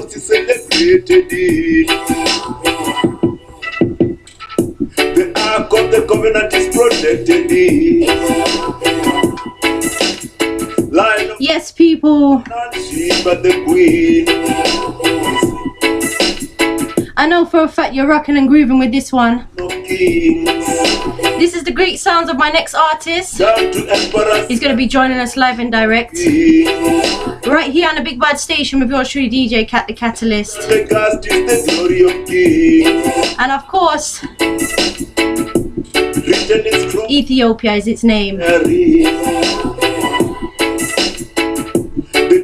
celebrated it. The Ark of the Covenant is protected it. Yes, people. Not she, but the queen. I know for a fact you're rocking and grooving with this one. No kings. This is the great sounds of my next artist. Down to emperors. He's going to be joining us live and direct. Right here on the Big Bad Station with yours truly, DJ Kat, the Kat-a-lyst. The cast is the glory of kings. And of course, Written in scroll. Ethiopia is its name. The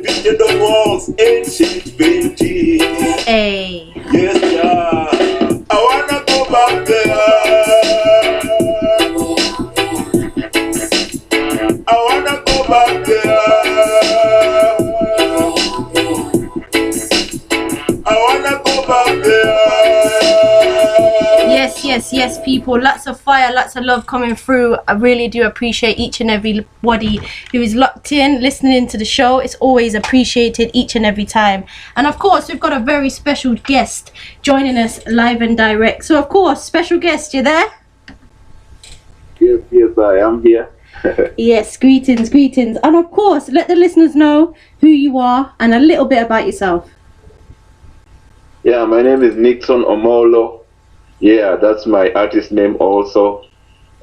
picture of walls, ancient painting. Hey. Yes, yeah. I wanna go back there. I wanna go back there. I wanna go back there. Yes, people. Lots of fire, lots of love coming through. I really do appreciate each and everybody who is locked in, listening to the show. It's always appreciated each and every time. And of course, we've got a very special guest joining us live and direct. So, of course, special guest, you there? Yes, I am here. Yes, greetings. And of course, let the listeners know who you are and a little bit about yourself. Yeah, my name is Nixon Omollo. Yeah, that's my artist name also.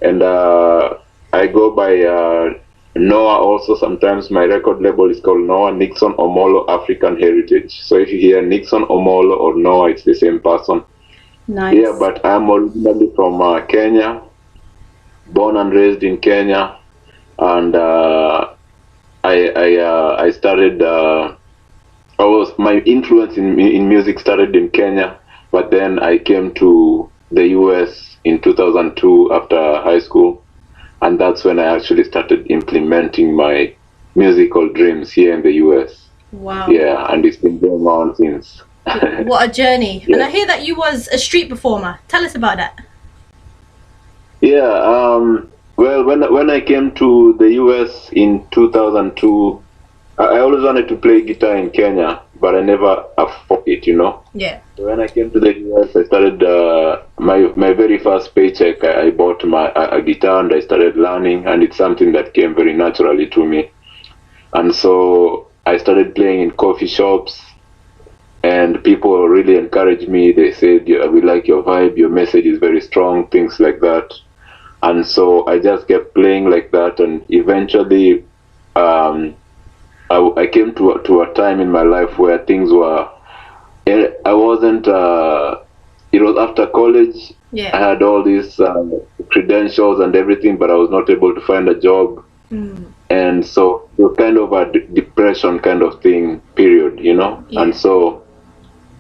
And I go by Noah also. Sometimes my record label is called Noah Nixon Omollo African Heritage. So if you hear Nixon Omollo or Noah, it's the same person. Nice. Yeah, but I'm originally from Kenya, born and raised in Kenya. And I started, my influence in music started in Kenya, but then I came to the US in 2002 after high school, and that's when I actually started implementing my musical dreams here in the US. Wow. Yeah, and it's been going on since. What a journey. Yeah. And I hear that you was a street performer. Tell us about that. Yeah, well, when I came to the US in 2002, I always wanted to play guitar in Kenya, but I never afforded it, you know. Yeah. So when I came to the US, I started my very first paycheck. I bought a guitar and I started learning, and it's something that came very naturally to me. And so I started playing in coffee shops, and people really encouraged me. They said, "Yeah, we like your vibe, your message is very strong," things like that. And so I just kept playing like that, and eventually I came to a time in my life where things were, I wasn't, it was after college. Yeah. I had all these credentials and everything, but I was not able to find a job. And so it was kind of a depression kind of thing, period, you know. Yeah. And so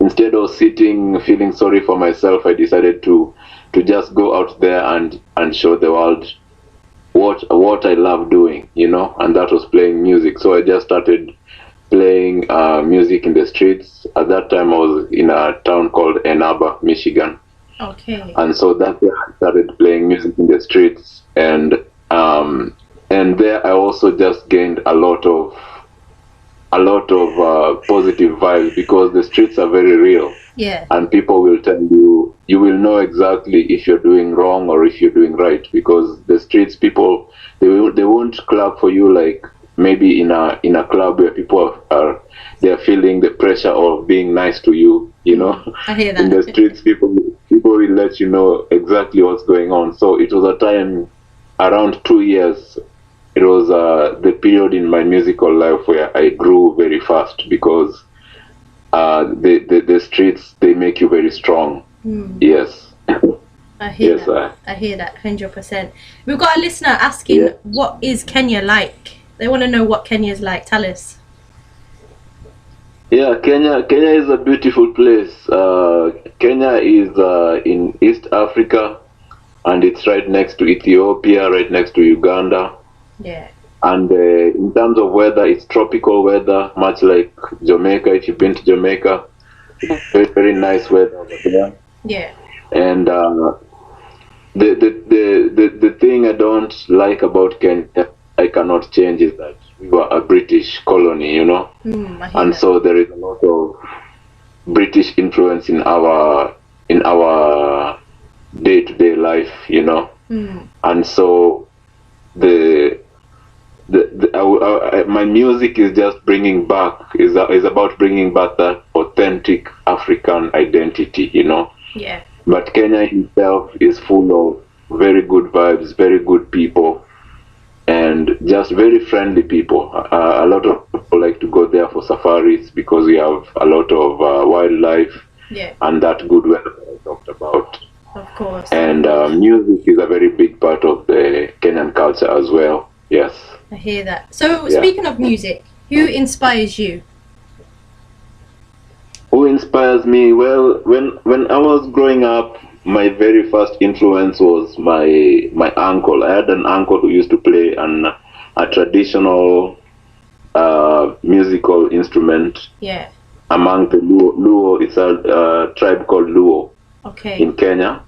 instead of sitting feeling sorry for myself, I decided to just go out there and show the world what I love doing, you know, and that was playing music. So I just started playing music in the streets. At that time I was in a town called Ann Arbor, Michigan. Okay. And so that's where I started playing music in the streets, and there I also just gained a lot of positive vibes, because the streets are very real. Yeah. And people will tell you, you will know exactly if you're doing wrong or if you're doing right, because the streets, people, they won't clap for you like maybe in a club where people they're feeling the pressure of being nice to you, you know. I hear that. In the streets, people will let you know exactly what's going on. So it was a time around 2 years. It was the period in my musical life where I grew very fast, because the streets, they make you very strong. Yes. I hear Yes, that. I hear that 100%. We've got a listener asking, what is Kenya like? They want to know what Kenya is like. Tell us. Yeah, Kenya is a beautiful place. Kenya is in East Africa, and it's right next to Ethiopia, right next to Uganda. Yeah. And in terms of weather, it's tropical weather, much like Jamaica. If you've been to Jamaica, very, very nice weather over there. Yeah. And the thing I don't like about Kenya, I cannot change, is that we were a British colony, you know. I hear And that. so there is a lot of British influence in our day-to-day life, you know. And so my music is just bringing back is about bringing back that authentic African identity, you know. Yeah. But Kenya itself is full of very good vibes, very good people, and just very friendly people. A lot of people like to go there for safaris because we have a lot of wildlife, Yeah. and that good weather I talked about. Of course. And music is a very big part of the Kenyan culture as well. Yes. I hear that. So speaking of music, who inspires you? Who inspires me? Well, when I was growing up, my very first influence was my uncle. I had an uncle who used to play a traditional musical instrument. Yeah. Among the Luo, it's a tribe called Luo. Okay. In Kenya.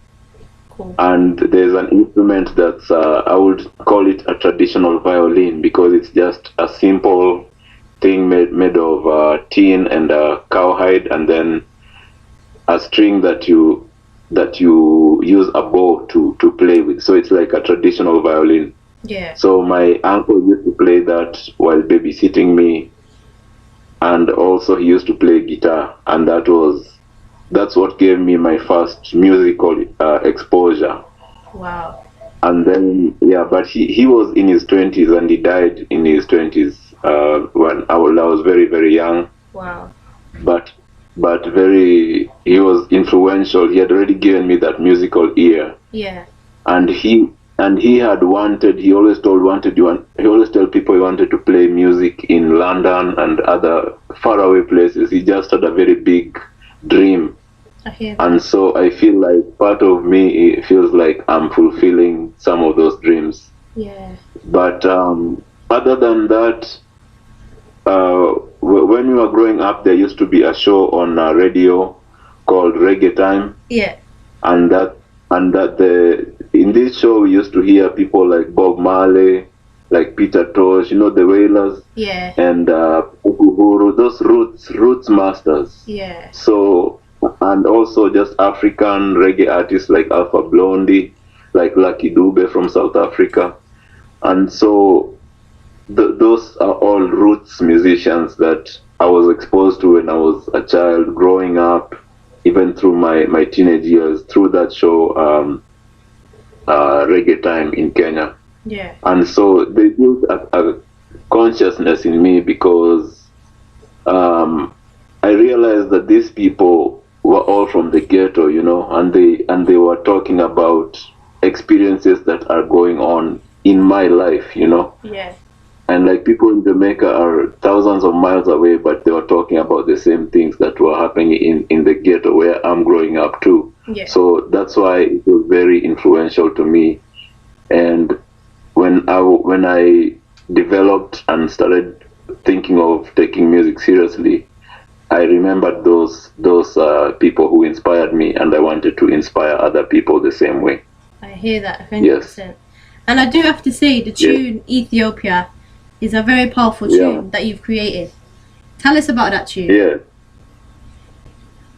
Cool. And there's an instrument that's I would call it a traditional violin because it's just a simple thing made of tin and cowhide, and then a string that you use a bow to play with. So it's like a traditional violin. Yeah. So my uncle used to play that while babysitting me, and also he used to play guitar, and that's what gave me my first musical exposure. Wow. And then but he was in his 20s, and he died in his 20s when I was very, very young. Wow. But he was influential. He had already given me that musical ear. Yeah. And he always tell people he wanted to play music in London and other faraway places. He just had a very big dream. I hear that. And so I feel like part of me, it feels like I'm fulfilling some of those dreams. Yeah. But other than that, when we were growing up, there used to be a show on radio called Reggae Time. Yeah. And in this show we used to hear people like Bob Marley, like Peter Tosh, you know, the Wailers. Yeah. And Uhuru, those roots masters. Yeah. So, and also just African reggae artists like Alpha Blondy, like Lucky Dube from South Africa. And so those are all roots musicians that I was exposed to when I was a child growing up, even through my teenage years, through that show, Reggae Time in Kenya. Yeah. And so they built a consciousness in me because I realized that these people were all from the ghetto, you know, and they were talking about experiences that are going on in my life, you know. Yeah. And like people in Jamaica are thousands of miles away, but they were talking about the same things that were happening in the ghetto where I'm growing up too. Yeah. So that's why it was very influential to me. And when I developed and started thinking of taking music seriously, I remembered those people who inspired me, and I wanted to inspire other people the same way. I hear that 100%. Yes. And I do have to say, the tune Ethiopia is a very powerful tune that you've created. Tell us about that tune.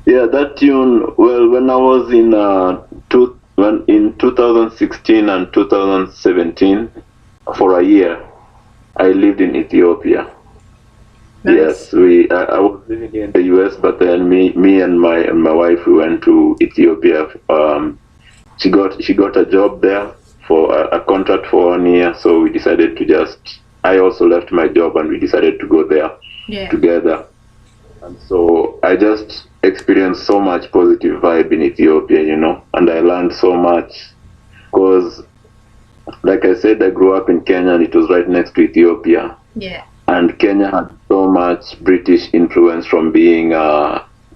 Yeah, that tune. Well, when I was in 2016 and 2017, for a year, I lived in Ethiopia. Nice. Yes, I was living here in the US, but then me and my wife, we went to Ethiopia. She got a job there for a contract for 1 year, so we decided to I also left my job and we decided to go there together. And so I just experienced so much positive vibe in Ethiopia, you know, and I learned so much because, like I said, I grew up in Kenya and it was right next to Ethiopia. Yeah. And Kenya had so much British influence from being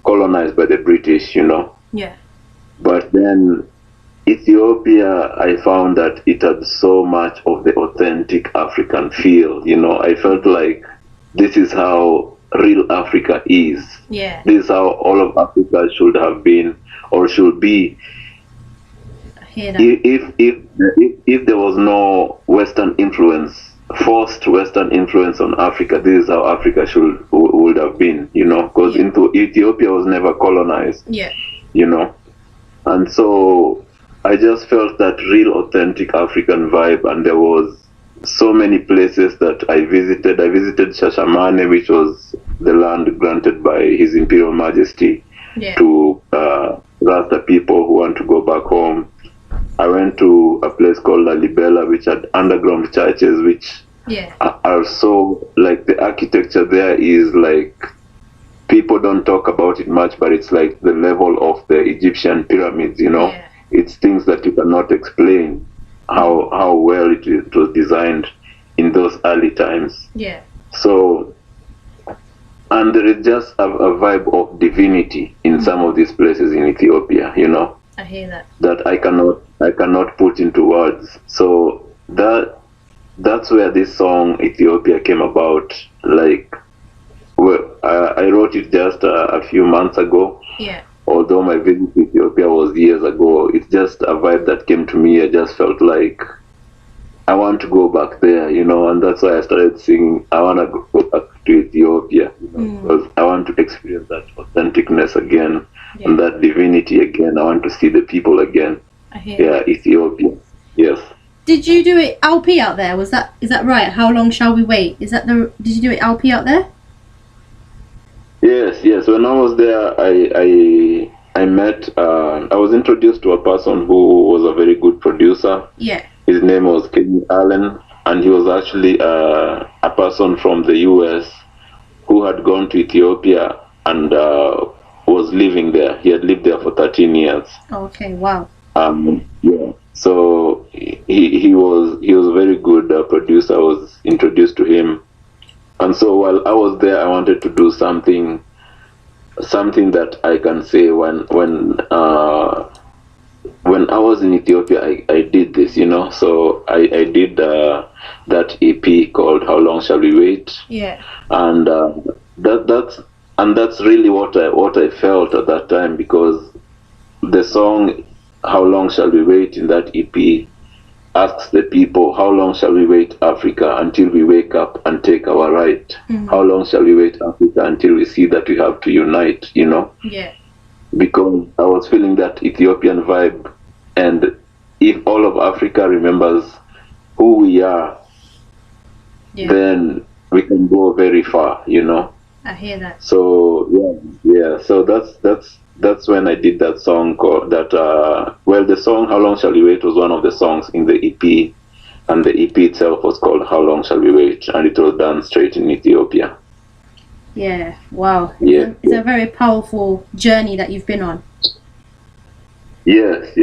colonized by the British, you know. Yeah. But then Ethiopia, I found that it had so much of the authentic African feel, you know. I felt like this is how real Africa is. Yeah. This is how all of Africa should have been or should be. I hear that. If there was no Western influence forced Western influence on Africa. This is how Africa would have been, because into Ethiopia was never colonized, and so I just felt that real authentic African vibe, and there was so many places that I visited. I visited Shashamane, which was the land granted by His Imperial Majesty to Rasta people who want to go back home. I went to a place called Lalibela, which had underground churches, which are so, like, the architecture there is like, people don't talk about it much, but it's like the level of the Egyptian pyramids, It's things that you cannot explain how well it was designed in those early times. So, and there is just a vibe of divinity in some of these places in Ethiopia, I hear that. That I cannot put into words. So that's where this song Ethiopia came about. Like, I wrote it just a few months ago. Although my visit to Ethiopia was years ago, it's just a vibe that came to me. I just felt like I want to go back there, and that's why I started singing. I want to go back to Ethiopia, because I want to experience that authenticness again, and that divinity again. I want to see the people again. Ethiopia. Yes. Did you do it LP out there? Is that right? How long shall we wait? Did you do it LP out there? Yes. When I was there, I met. I was introduced to a person who was a very good producer. His name was Kenny Allen, and he was actually a person from the US who had gone to Ethiopia and was living there. He had lived there for 13 years. Okay, wow. So he was a very good producer. I was introduced to him, and so while I was there, I wanted to do something that I can say when I was in Ethiopia, I did this, So I did that EP called "How Long Shall We Wait?" And that's really what I felt at that time, because the song "How Long Shall We Wait" in that EP asks the people, how long shall we wait, Africa, until we wake up and take our right? How long shall we wait, Africa, until we see that we have to unite, Because I was feeling that Ethiopian vibe, and if all of Africa remembers who we are, then we can go very far, I hear that. So so that's when I did that song called the song "How Long Shall We Wait" was one of the songs in the EP, and the EP itself was called "How Long Shall We Wait," and it was done straight in Ethiopia. Yeah, wow. It's a very powerful journey that you've been on. Yes.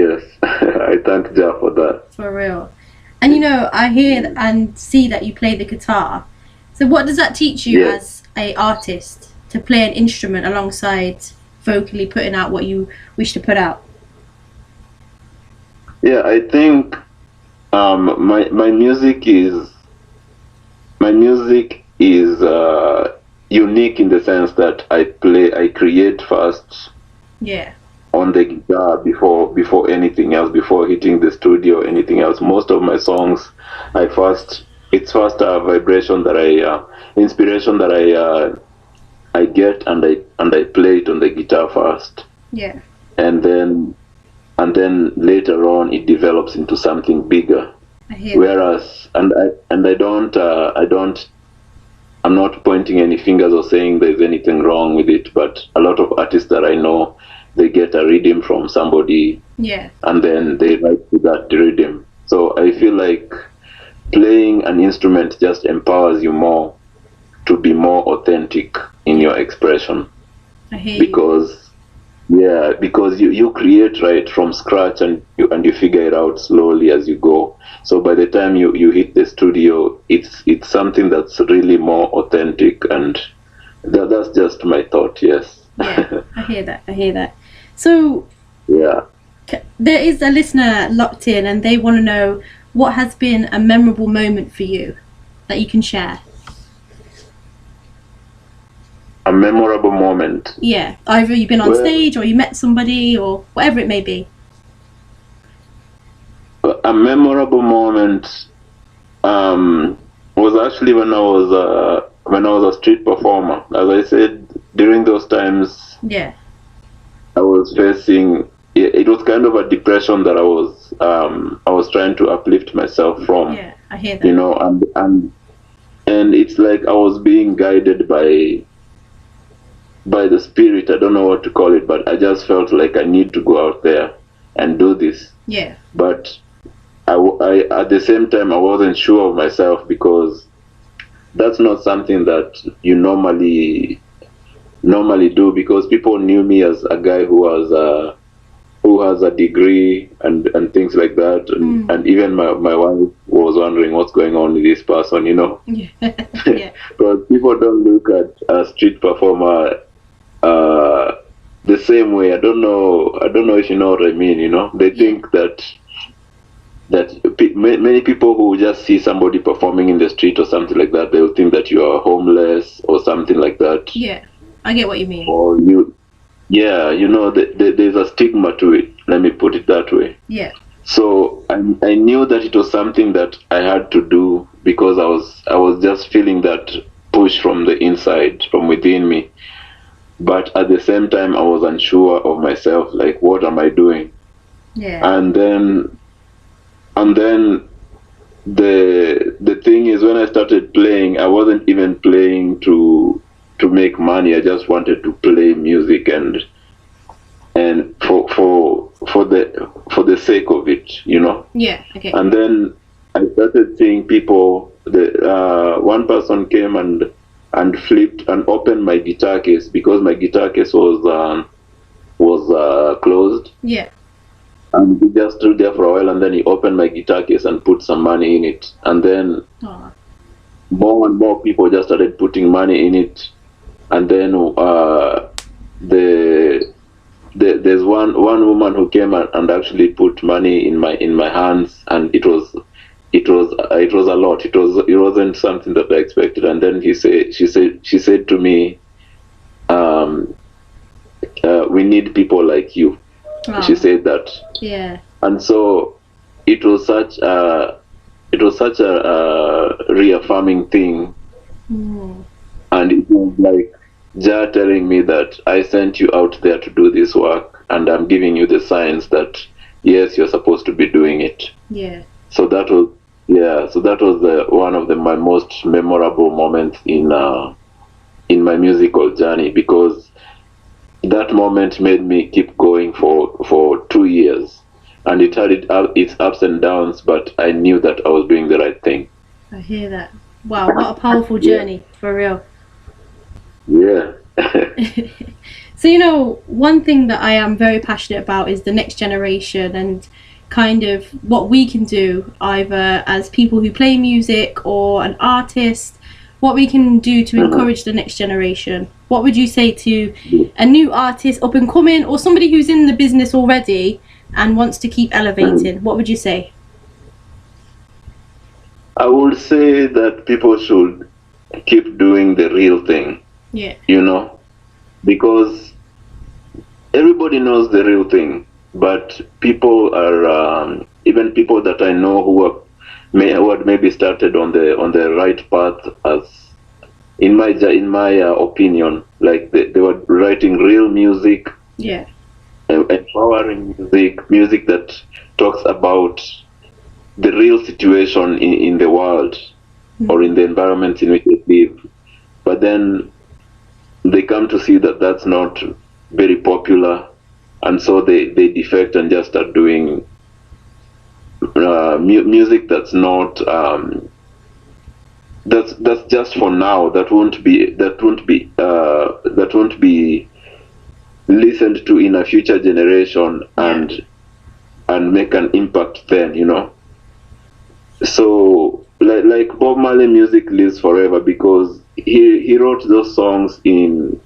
I thank Jah for that. For real. And I hear and see that you play the guitar. So what does that teach you as an artist, to play an instrument alongside vocally putting out what you wish to put out? I think my music is unique in the sense that I create first on the guitar before anything else, before hitting the studio or anything else. Most of my songs, it's first a vibration that inspiration that I get, and I play it on the guitar first. And then later on it develops into something bigger. Whereas I'm not pointing any fingers or saying there's anything wrong with it, but a lot of artists that I know, they get a rhythm from somebody, and then they write to that rhythm. So I feel like playing an instrument just empowers you more to be more authentic in your expression, because you create right from scratch, and you figure it out slowly as you go. So by the time you hit the studio, it's something that's really more authentic, and that's just my thought. Yes. I hear that. So there is a listener locked in, and they want to know what has been a memorable moment for you that you can share. A memorable moment. Yeah, either you've been on stage, or you met somebody, or whatever it may be. A memorable moment. was actually when I was a street performer. As I said, during those times, Yeah. I was facing. It was kind of a depression that I was trying to uplift myself from. Yeah, I hear that. You know, and it's like I was being guided by the spirit. I don't know what to call it, but I just felt like I need to go out there and do this. Yeah. But I at the same time, I wasn't sure of myself, because that's not something that you normally do, because people knew me as a guy who has a degree and things like that, and even my wife was wondering what's going on with this person, you know. Yeah. Yeah. Because people don't look at a street performer the same way. I don't know if you know what I mean, you know. They think that many people who just see somebody performing in the street or something like that, they'll think that you are homeless or something like that. Yeah, I get what you mean. Or you know, there's a stigma to it. Let me put it that way. Yeah. So I knew that it was something that I had to do, because I was just feeling that push from the inside, from within me. But at the same time, I was unsure of myself, like, what am I doing? Yeah. And then the thing is, when I started playing, I wasn't even playing to make money. I just wanted to play music and for the sake of it, you know. Yeah. Okay. And then I started seeing people. One person came and flipped and opened my guitar case, because my guitar case was closed. Yeah. And he just stood there for a while, and then he opened my guitar case and put some money in it. And then more and more people just started putting money in it. And then there's one woman who came and actually put money in my hands, and it was a lot. It wasn't something that I expected. And then she said to me, we need people like you. She said that. Yeah. And so it was such a reaffirming thing. And it was like Jah telling me that I sent you out there to do this work, and I'm giving you the signs that yes, you're supposed to be doing it. Yeah. So that was one of my most memorable moments in my musical journey, because that moment made me keep going for 2 years, and it had its ups and downs, but I knew that I was doing the right thing. I hear that. Wow, what a powerful journey, for real. Yeah. So, you know, one thing that I am very passionate about is the next generation, and kind of what we can do, either as people who play music or an artist, what we can do to encourage the next generation. What would you say to a new artist, up and coming, or somebody who's in the business already and wants to keep elevating? What would you say? I would say that people should keep doing the real thing. Yeah. You know, because everybody knows the real thing, but people are even people that I know who had maybe started on the right path, as in my opinion, like they were writing real music. Yeah. Empowering music that talks about the real situation in the world or in the environment in which they live. But then they come to see that that's not very popular, and so they defect and just start doing music that's not that's just for now, that won't be listened to in a future generation and make an impact then, you know. So like Bob Marley music lives forever, because he wrote those songs in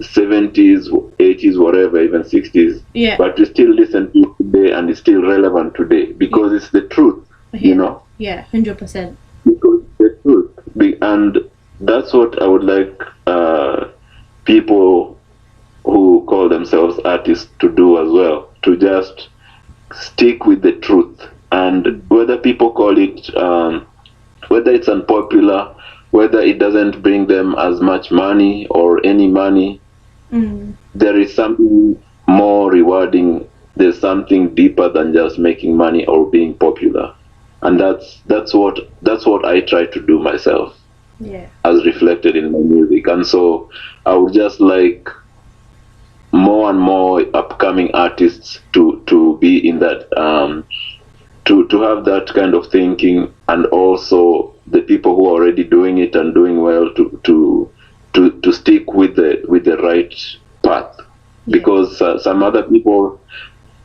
70s, 80s, whatever, even 60s. Yeah. But we still listen to it today, and it's still relevant today, because it's the truth, you know. Yeah, 100%. Because it's the truth. And that's what I would like people who call themselves artists to do as well, to just stick with the truth. And whether people call it whether it's unpopular, whether it doesn't bring them as much money or any money, there is something more rewarding. There's something deeper than just making money or being popular, and that's what I try to do myself, as reflected in my music. And so I would just like more and more upcoming artists to be in that, to have that kind of thinking, and also the people who are already doing it and doing well to stick with the right path, because some other people,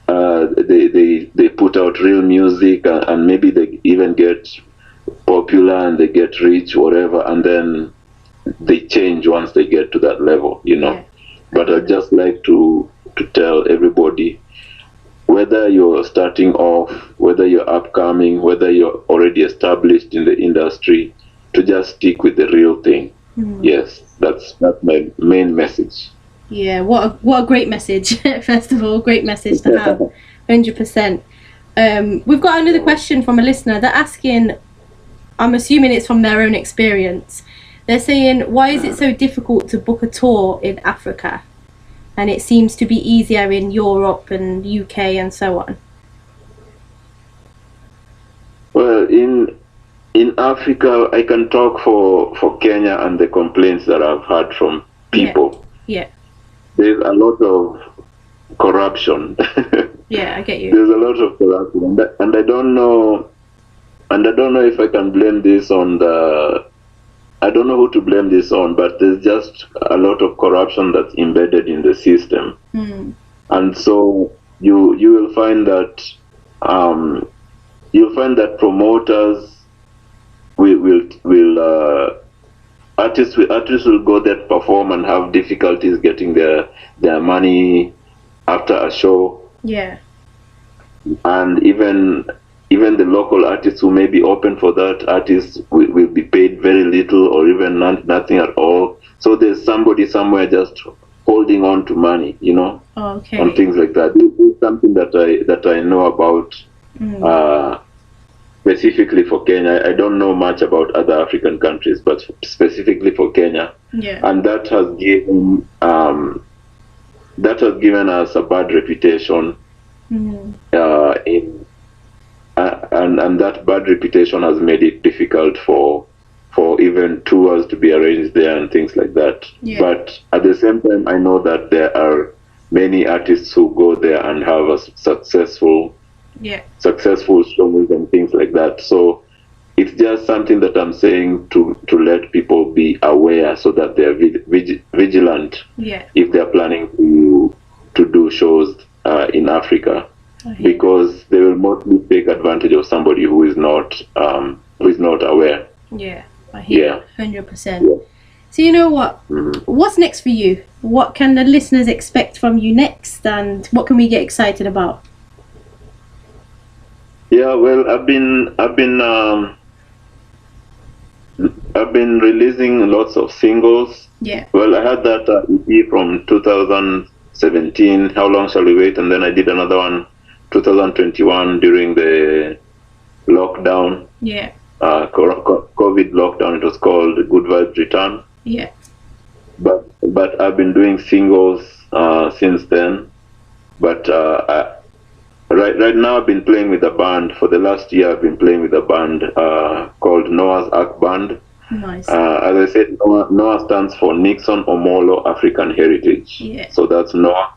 they put out real music, and maybe they even get popular and they get rich, whatever, and then they change once they get to that level, But I'd just like to tell everybody, whether you're starting off, whether you're upcoming, whether you're already established in the industry, to just stick with the real thing. Yes, that's my main message. Yeah, what a great message. First of all, great message to have. 100%. We've got another question from a listener. They're asking, I'm assuming it's from their own experience. They're saying, why is it so difficult to book a tour in Africa? And it seems to be easier in Europe and UK and so on. Well, in Africa, I can talk for Kenya and the complaints that I've had from people. Yeah. There's a lot of corruption. Yeah, I get you. There's a lot of corruption, and I don't know if I can blame this on I don't know who to blame this on, but there's just a lot of corruption that's embedded in the system. And so you will find that promoters will artists will go there to perform and have difficulties getting their money after a show. Yeah. And even the local artists who may be open for that, artists will be paid very little or even nothing at all. So there's somebody somewhere just holding on to money, Okay. and things like that. This is something that I know about, specifically for Kenya. I don't know much about other African countries, but specifically for Kenya. Yeah. And that has given us a bad reputation. And that bad reputation has made it difficult for even tours to be arranged there and things like that. Yeah. But at the same time, I know that there are many artists who go there and have a successful shows and things like that. So it's just something that I'm saying to let people be aware, so that they're vigilant if they're planning to do shows in Africa. Because they will mostly take advantage of somebody who is not aware. Yeah, I hear 100%. Yeah. So you know what? What's next for you? What can the listeners expect from you next, and what can we get excited about? Yeah, well, I've been releasing lots of singles. Yeah. Well, I had that EP from 2017. How Long Shall We Wait? And then I did another one 2021 during the lockdown. Yeah. COVID lockdown. It was called Good Vibes Return. Yeah. But I've been doing singles since then. But right now I've been playing with a band. For the last year I've been playing with a band called Noah's Ark Band. Nice. As I said, Noah stands for Nixon, Omollo, African Heritage. Yeah. So that's Noah.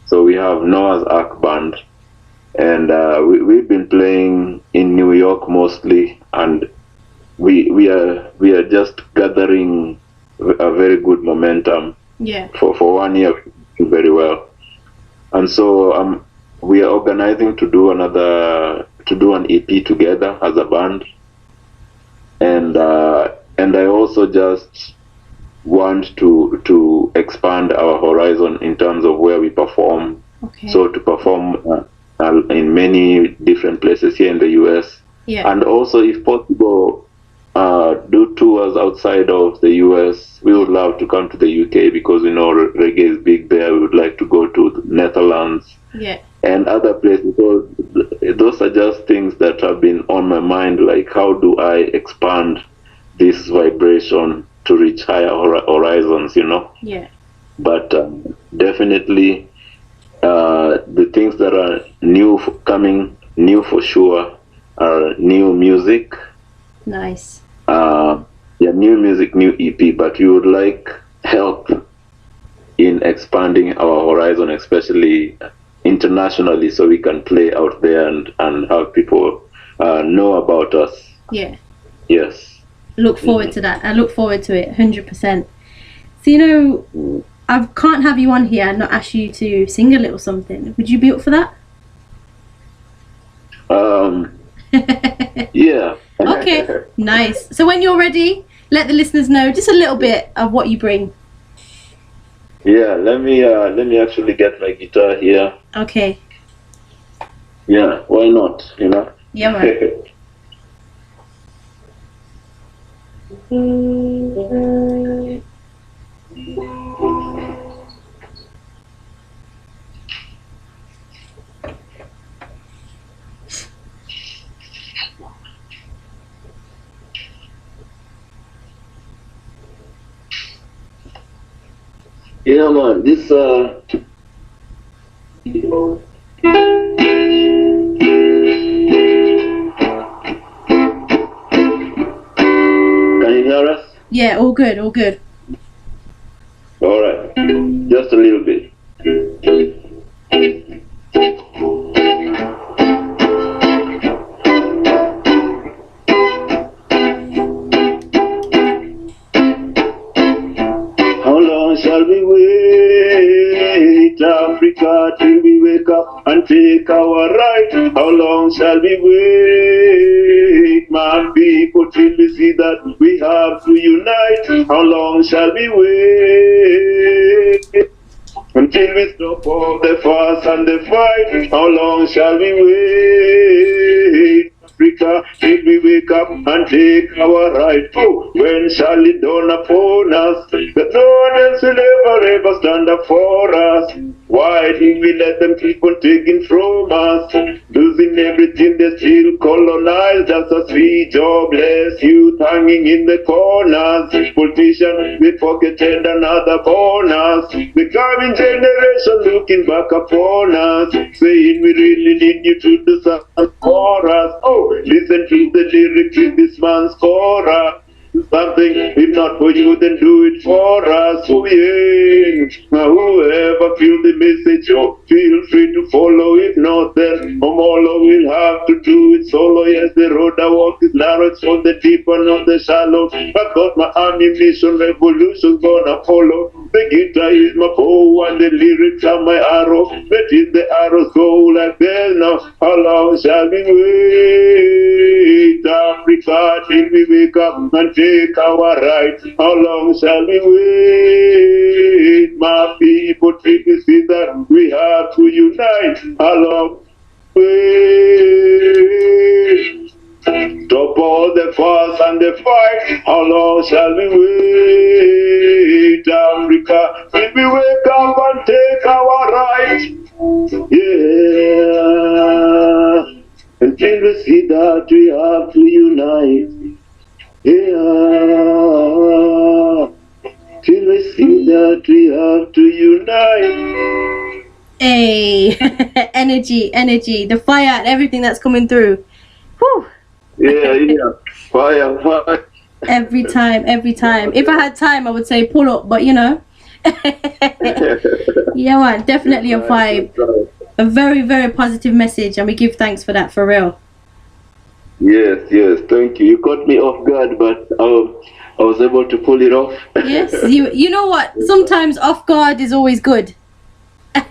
So we have Noah's Ark Band. And we've been playing in New York mostly, and we are just gathering a very good momentum. Yeah. For 1 year, we do very well, and so we are organizing to do an EP together as a band, and I also just want to expand our horizon in terms of where we perform. Okay. So to perform in many different places here in the US, and also if possible do tours outside of the US. We would love to come to the UK because we know reggae is big there. We would like to go to the Netherlands and other places. So those are just things that have been on my mind. Like, how do I expand this vibration to reach higher horizons? Yeah. But definitely, the things that are coming new for sure, are new music. Nice. Yeah, new music, new EP. But we would like help in expanding our horizon, especially internationally, so we can play out there and have people know about us. Yeah. Yes. Look forward to that. I look forward to it 100%. So, I can't have you on here and not ask you to sing a little something. Would you be up for that? Yeah. Okay, nice. So when you're ready, let the listeners know just a little bit of what you bring. Yeah, let me actually get my guitar here. Okay. Yeah, why not? Yeah, man. Yeah, man. This Can you hear us? Yeah, all good, all good. All right, just a little bit. How long shall we wait, Africa, till we wake up and take our right? How long shall we wait, my people, till we see that we have to unite? How long shall we wait? Until we stop all the fuss and the fight? How long shall we wait, Africa, till we wake up and take our right? Oh, when shall it dawn upon us that no one else will ever stand up for us? Why did we let them keep on taking from us? Losing everything, they still colonize just as we jobless youth hanging in the corners. Politicians, they pocketed another bonus. The coming generation looking back upon us, saying we really need you to do something for us. Oh, listen to the lyrics in this man's chorus. Something, if not for you, then do it for us. Oh yeah. Now whoever feel the message, oh, feel free to follow. If not, then Omollo will have to do it solo. Yes, the road I walk is narrow, it's for the deep and not the shallow. I got my ammunition, revolution gonna follow. The guitar is my bow and the lyrics are my arrow. But if the arrows go like this now, how long shall we wait, Africa, till we wake up and take our right? How long shall we wait, my people, till we see that we have to unite? How long wait? Stop all the fuss and the fight. How long shall we wait, Africa, till we wake up and take our right? Yeah, until we see that we have to unite. Yeah, till we see that we have to unite. Hey, energy, the fire and everything that's coming through. Whew. Yeah, fire. Every time. If I had time, I would say pull up, but Yeah, man, definitely a vibe. A very, very positive message, and we give thanks for that, for real. Yes, thank you. You caught me off guard, but I was able to pull it off. Yes, you know what? Sometimes off guard is always good.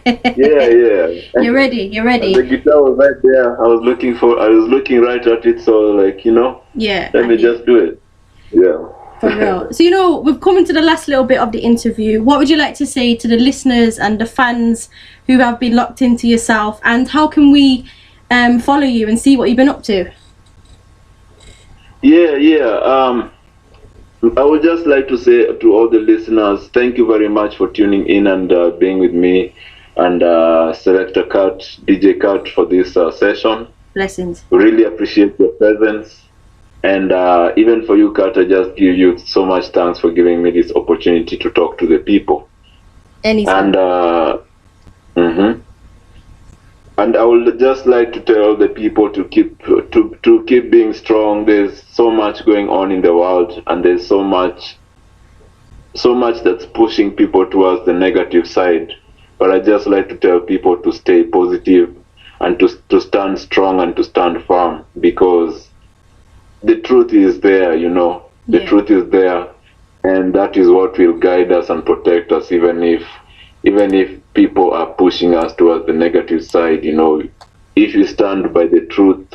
Yeah. You're ready. The guitar was right there. I was looking right at it, so Yeah. let me just do it. Yeah. For real. So we've come into the last little bit of the interview. What would you like to say to the listeners and the fans who have been locked into yourself, and how can we follow you and see what you've been up to? Yeah. I would just like to say to all the listeners, thank you very much for tuning in and being with me and Selector Kat, DJ Kat, for this session. Blessings. Really appreciate your presence. And even for you, Kat, I just give you so much thanks for giving me this opportunity to talk to the people. Anytime. And and I would just like to tell the people to keep being strong. There's so much going on in the world, and there's so much that's pushing people towards the negative side. But I just like to tell people to stay positive and to stand strong and to stand firm, because the truth is there, the truth is there, and that is what will guide us and protect us, even if people are pushing us towards the negative side. If you stand by the truth,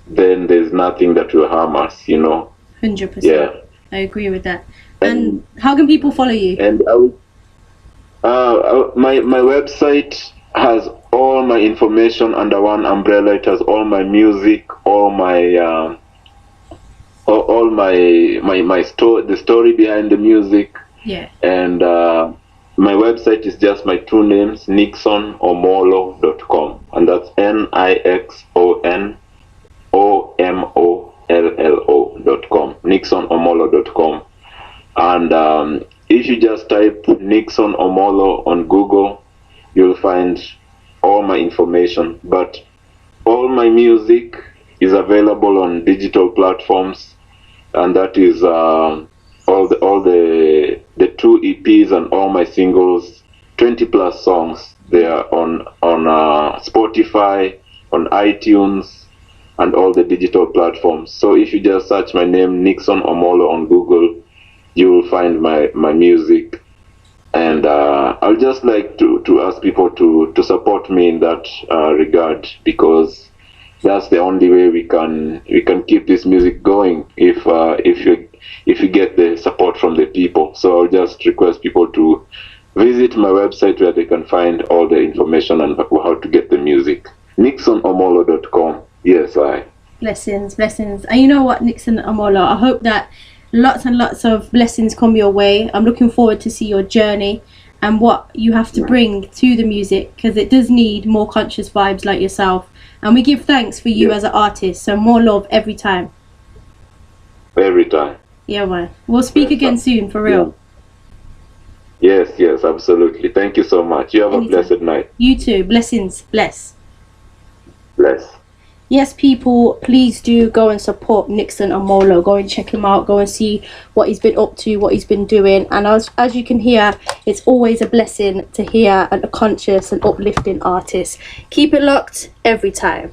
then there's nothing that will harm us. 100%. Yeah, I agree with that. And how can people follow you? And my website has all my information under one umbrella. It has all my music, all my the story behind the music. Yeah. And my website is just my two names, nixonomollo.com, and that's Nixonomollo.com, nixonomollo.com. And if you just type Nixon Omollo on Google, you'll find all my information. But all my music is available on digital platforms, and that is all the 2 EPs and all my singles, 20 plus songs. They are on Spotify, on iTunes, and all the digital platforms. So if you just search my name, Nixon Omollo, on Google, you will find my music. And I'll just like to ask people to support me in that regard, because that's the only way we can keep this music going, if you get the support from the people. So I'll just request people to visit my website, where they can find all the information on how to get the music. nixonomollo.com. Yes, Blessings. And you know what, Nixon Omollo, I hope that lots and lots of blessings come your way. I'm looking forward to see your journey and what you have to bring to the music, because it does need more conscious vibes like yourself. And we give thanks for you as an artist. So more love every time. Every time. Yeah, man. We'll speak again soon, for real. Yes, absolutely. Thank you so much. You have a blessed night. You too. Blessings. Bless. Yes, people, please do go and support Nixon Omollo. Go and check him out. Go and see what he's been up to, what he's been doing. And as you can hear, it's always a blessing to hear a conscious and uplifting artist. Keep it locked every time.